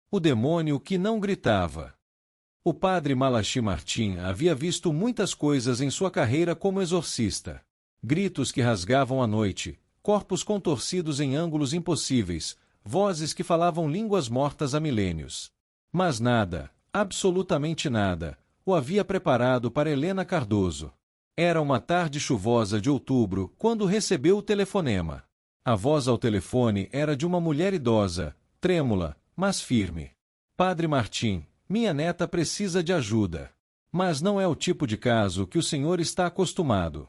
O demônio que não gritava. O padre Malachi Martim havia visto muitas coisas em sua carreira como exorcista. Gritos que rasgavam a noite, corpos contorcidos em ângulos impossíveis, vozes que falavam línguas mortas há milênios. Mas nada, absolutamente nada, o havia preparado para Helena Cardoso. Era uma tarde chuvosa de outubro quando recebeu o telefonema. A voz ao telefone era de uma mulher idosa, trêmula, mas firme. Padre Martim, minha neta precisa de ajuda. Mas não é o tipo de caso que o senhor está acostumado.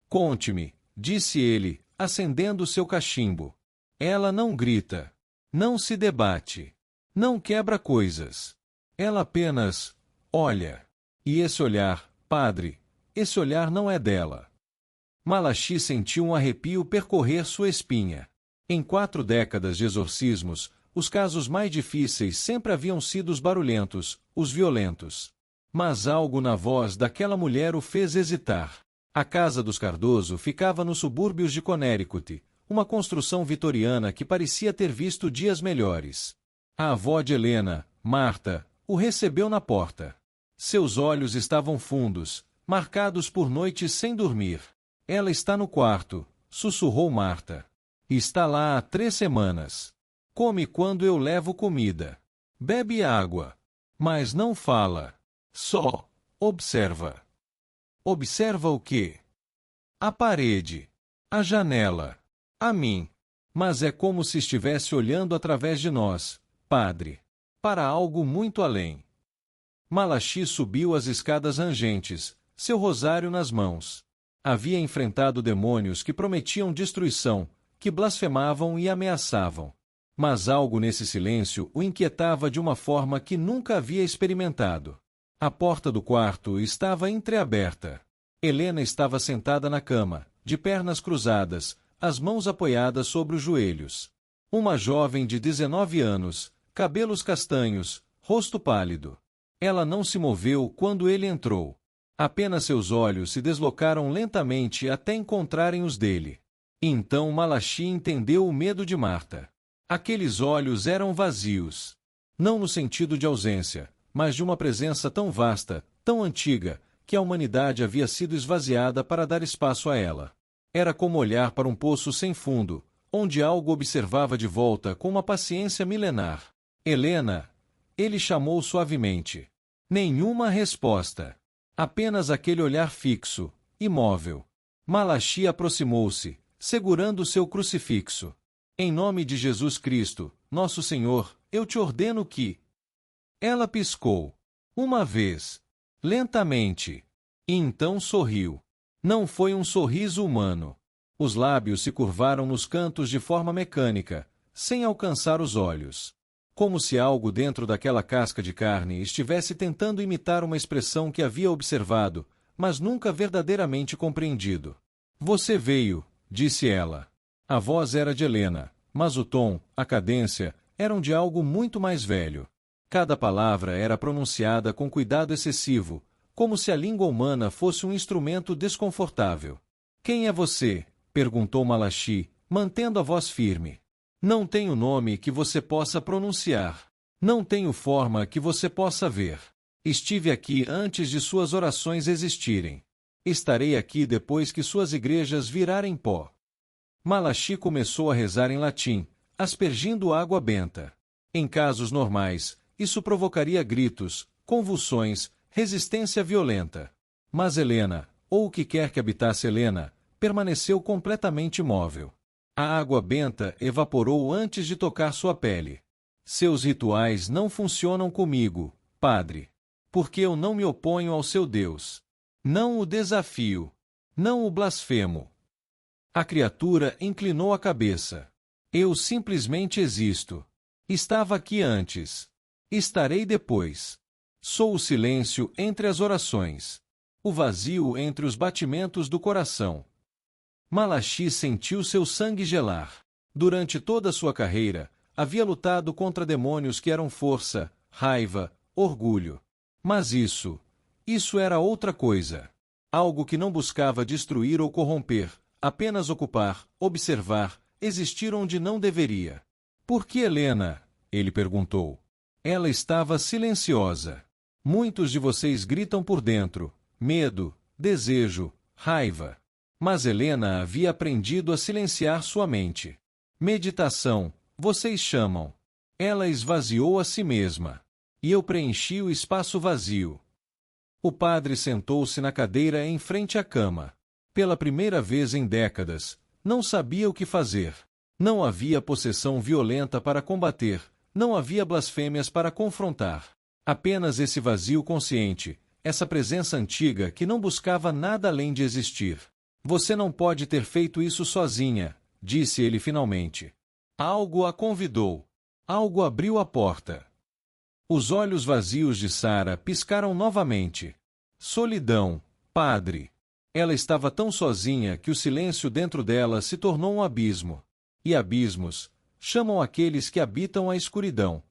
Conte-me, disse ele, acendendo seu cachimbo. Ela não grita. Não se debate. Não quebra coisas. Ela apenas olha. E esse olhar, padre, esse olhar não é dela. Malachi sentiu um arrepio percorrer sua espinha. Em 4 décadas de exorcismos, os casos mais difíceis sempre haviam sido os barulhentos, os violentos. Mas algo na voz daquela mulher o fez hesitar. A casa dos Cardoso ficava nos subúrbios de Connecticut, uma construção vitoriana que parecia ter visto dias melhores. A avó de Helena, Marta, o recebeu na porta. Seus olhos estavam fundos, marcados por noites sem dormir. Ela está no quarto, sussurrou Marta. Está lá há 3 semanas. Come quando eu levo comida. Bebe água. Mas não fala. Só observa. Observa o quê? A parede. A janela. A mim. Mas é como se estivesse olhando através de nós, padre. Para algo muito além. Malachi subiu as escadas rangentes, seu rosário nas mãos. Havia enfrentado demônios que prometiam destruição, que blasfemavam e ameaçavam. Mas algo nesse silêncio o inquietava de uma forma que nunca havia experimentado. A porta do quarto estava entreaberta. Helena estava sentada na cama, de pernas cruzadas, as mãos apoiadas sobre os joelhos. Uma jovem de 19 anos, cabelos castanhos, rosto pálido. Ela não se moveu quando ele entrou. Apenas seus olhos se deslocaram lentamente até encontrarem os dele. Então Malachi entendeu o medo de Marta. Aqueles olhos eram vazios. Não no sentido de ausência, mas de uma presença tão vasta, tão antiga, que a humanidade havia sido esvaziada para dar espaço a ela. Era como olhar para um poço sem fundo, onde algo observava de volta com uma paciência milenar. Helena, ele chamou suavemente. Nenhuma resposta. Apenas aquele olhar fixo, imóvel. Malachi aproximou-se, segurando seu crucifixo. Em nome de Jesus Cristo, nosso Senhor, eu te ordeno que... Ela piscou. Uma vez. Lentamente. E então sorriu. Não foi um sorriso humano. Os lábios se curvaram nos cantos de forma mecânica, sem alcançar os olhos. Como se algo dentro daquela casca de carne estivesse tentando imitar uma expressão que havia observado, mas nunca verdadeiramente compreendido. Você veio, disse ela. A voz era de Helena, mas o tom, a cadência, eram de algo muito mais velho. Cada palavra era pronunciada com cuidado excessivo, como se a língua humana fosse um instrumento desconfortável. Quem é você? Perguntou Malachi, mantendo a voz firme. Não tenho nome que você possa pronunciar. Não tenho forma que você possa ver. Estive aqui antes de suas orações existirem. Estarei aqui depois que suas igrejas virarem pó. Malachi começou a rezar em latim, aspergindo água benta. Em casos normais, isso provocaria gritos, convulsões, resistência violenta. Mas Helena, ou o que quer que habitasse Helena, permaneceu completamente imóvel. A água benta evaporou antes de tocar sua pele. Seus rituais não funcionam comigo, padre. Porque eu não me oponho ao seu Deus. Não o desafio. Não o blasfemo. A criatura inclinou a cabeça. Eu simplesmente existo. Estava aqui antes. Estarei depois. Sou o silêncio entre as orações. O vazio entre os batimentos do coração. Malachi sentiu seu sangue gelar. Durante toda a sua carreira, havia lutado contra demônios que eram força, raiva, orgulho. Mas isso era outra coisa. Algo que não buscava destruir ou corromper, apenas ocupar, observar, existir onde não deveria. Por que Helena? Ele perguntou. Ela estava silenciosa. Muitos de vocês gritam por dentro: medo, desejo, raiva. Mas Helena havia aprendido a silenciar sua mente. Meditação, vocês chamam. Ela esvaziou a si mesma. E eu preenchi o espaço vazio. O padre sentou-se na cadeira em frente à cama. Pela primeira vez em décadas, não sabia o que fazer. Não havia possessão violenta para combater, não havia blasfêmias para confrontar. Apenas esse vazio consciente, essa presença antiga que não buscava nada além de existir. Você não pode ter feito isso sozinha, disse ele finalmente. Algo a convidou. Algo abriu a porta. Os olhos vazios de Sara piscaram novamente. Solidão, padre. Ela estava tão sozinha que o silêncio dentro dela se tornou um abismo. E abismos chamam aqueles que habitam a escuridão.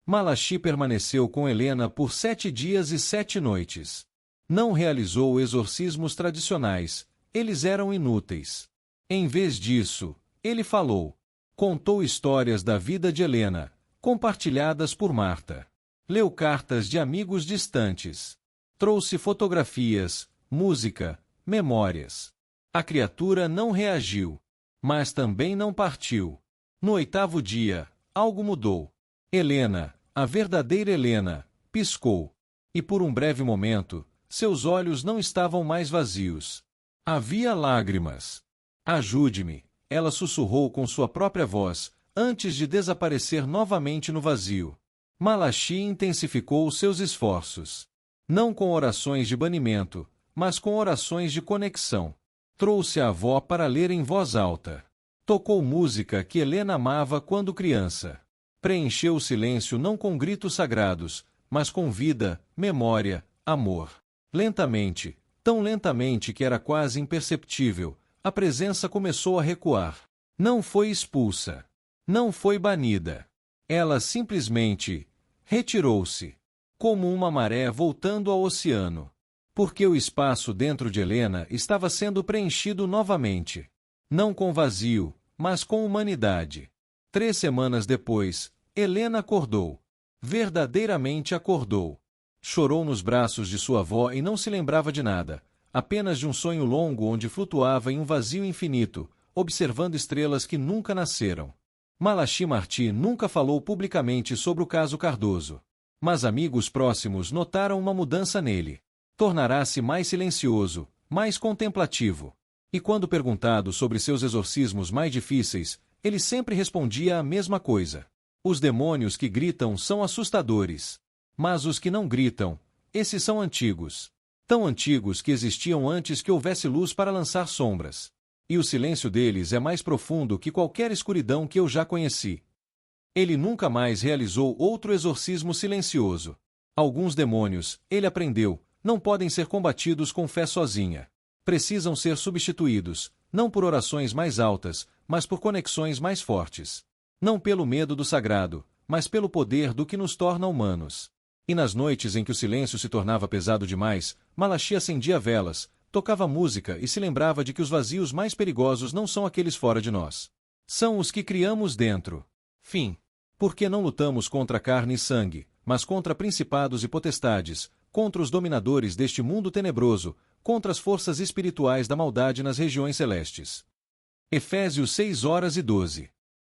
Malachi permaneceu com Helena por 7 dias e 7 noites. Não realizou exorcismos tradicionais, eles eram inúteis. Em vez disso, ele falou. Contou histórias da vida de Helena, compartilhadas por Marta. Leu cartas de amigos distantes. Trouxe fotografias, música, memórias. A criatura não reagiu, mas também não partiu. No 8º dia, algo mudou. Helena, a verdadeira Helena, piscou. E por um breve momento, seus olhos não estavam mais vazios. Havia lágrimas. Ajude-me, ela sussurrou com sua própria voz, antes de desaparecer novamente no vazio. Malachi intensificou seus esforços. Não com orações de banimento, mas com orações de conexão. Trouxe a avó para ler em voz alta. Tocou música que Helena amava quando criança. Preencheu o silêncio não com gritos sagrados, mas com vida, memória, amor. Lentamente, tão lentamente que era quase imperceptível, a presença começou a recuar. Não foi expulsa. Não foi banida. Ela simplesmente retirou-se, como uma maré voltando ao oceano. Porque o espaço dentro de Helena estava sendo preenchido novamente. Não com vazio, mas com humanidade. 3 semanas depois, Helena acordou. Verdadeiramente acordou. Chorou nos braços de sua avó e não se lembrava de nada, apenas de um sonho longo onde flutuava em um vazio infinito, observando estrelas que nunca nasceram. Malachi Marty nunca falou publicamente sobre o caso Cardoso. Mas amigos próximos notaram uma mudança nele. Tornará-se mais silencioso, mais contemplativo. E quando perguntado sobre seus exorcismos mais difíceis, ele sempre respondia a mesma coisa. Os demônios que gritam são assustadores. Mas os que não gritam, esses são antigos. Tão antigos que existiam antes que houvesse luz para lançar sombras. E o silêncio deles é mais profundo que qualquer escuridão que eu já conheci. Ele nunca mais realizou outro exorcismo silencioso. Alguns demônios, ele aprendeu, não podem ser combatidos com fé sozinha. Precisam ser substituídos, não por orações mais altas, mas por conexões mais fortes. Não pelo medo do sagrado, mas pelo poder do que nos torna humanos. E nas noites em que o silêncio se tornava pesado demais, Malachi acendia velas, tocava música e se lembrava de que os vazios mais perigosos não são aqueles fora de nós. São os que criamos dentro. Fim. Porque não lutamos contra carne e sangue, mas contra principados e potestades, contra os dominadores deste mundo tenebroso, contra as forças espirituais da maldade nas regiões celestes. Efésios 6:12.